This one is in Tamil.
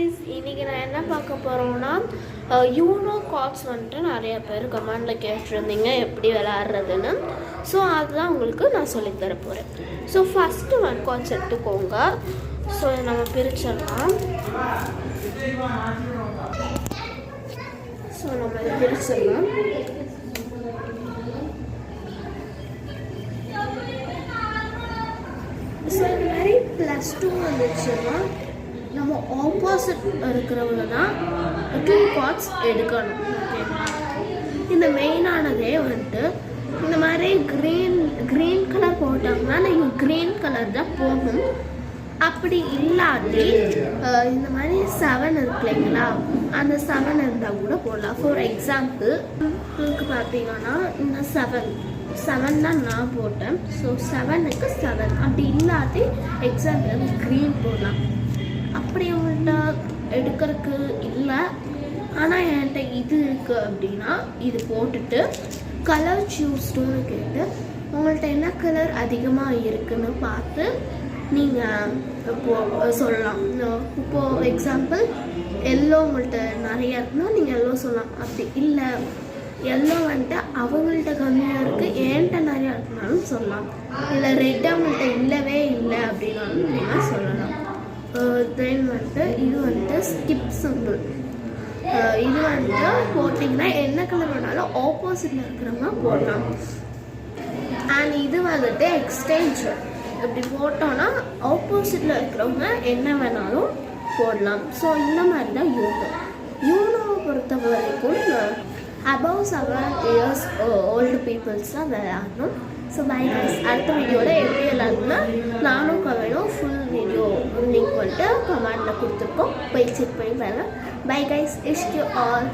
கைஸ், இன்றைக்கி நான் என்ன பார்க்க போகிறோன்னா யூனோ கார்ட்ஸ் வந்துட்டு நிறைய பேர் கமெண்டில் கேட்டிருந்தீங்க எப்படி விளையாடுறதுன்னு. ஸோ அதுதான் உங்களுக்கு நான் சொல்லித்தர போகிறேன். ஸோ ஃபஸ்ட்டு 1 கார்ட்ஸ் எடுத்துக்கோங்க. ஸோ நம்ம பிரிச்சிடலாம். ஸோ நம்ம இதை பிரிச்சிடலாம். ஸோ இந்த மாதிரி +2 வந்துச்சுன்னா நம்ம ஆப்போசிட் இருக்கிறவங்க தான் 2 கார்ட்ஸ் எடுக்கணும். ஓகேங்களா? இந்த மெயினானதே வந்துட்டு இந்த மாதிரி க்ரீன் கலர் போட்டாங்கன்னா நீங்கள் க்ரீன் கலர் தான் போகணும். அப்படி இல்லாட்டி இந்த மாதிரி 7 இருக்கு இல்லைங்களா, அந்த 7 இருந்தால் கூட போடலாம். ஃபார் எக்ஸாம்பிள் உங்களுக்கு பார்த்தீங்கன்னா இந்த 7 தான் நான் போட்டேன். ஸோ 7க்கு 7. அப்படி இல்லாட்டி எக்ஸாம்பிள் க்ரீன் போடலாம். அப்படி உங்கள்கிட்ட எடுக்கிறதுக்கு இல்லை, ஆனால் என்கிட்ட இது இருக்குது அப்படின்னா இது போட்டுட்டு கலர் சூஸ்டுன்னு கேட்டு உங்கள்கிட்ட என்ன கலர் அதிகமாக இருக்குதுன்னு பார்த்து நீங்கள் இப்போது சொல்லலாம். இப்போது எக்ஸாம்பிள் எல்லோ உங்கள்கிட்ட நிறையா இருக்குன்னா நீங்கள் எல்லோ சொல்லலாம். அப்படி இல்லை எல்லோ வந்துட்டு அவங்கள்ட்ட கம்மியாக இருக்குது என்கிட்ட நிறையா இருக்குனாலும் சொல்லலாம். இல்லை ரெட் அவங்கள்ட்ட இல்லவே இல்லை அப்படின்னாலும் நீங்கள் சொல்லலாம். தென் வந்துட்டு இது வந்துட்டு ஸ்கிப் சிம்பிள். இது வந்துட்டு போட்டிங்கன்னா என்ன கலர் வேணாலும் ஆப்போசிட்டில் இருக்கிறவங்க போடலாம். அண்ட் இது வந்துட்டு எக்ஸ்டென்ஷன். இப்படி போட்டோன்னா ஆப்போசிட்டில் இருக்கிறவங்க என்ன வேணாலும் போடலாம். ஸோ இந்த மாதிரி தான் யூனோவை பொறுத்த வரைக்கும் above 7 years old peoples தான் விளையாடணும். ஸோ பை கைஸ், அடுத்த வீடியோவில் எப்படி விளையாடணும்னா நானும் கவனும் ஃபுல் வீடியோ லிங்க் வந்துட்டு கமெண்டில் கொடுத்துருக்கோம், போய் செக் பண்ணி பாருங்கள். Bye guys, wish you all.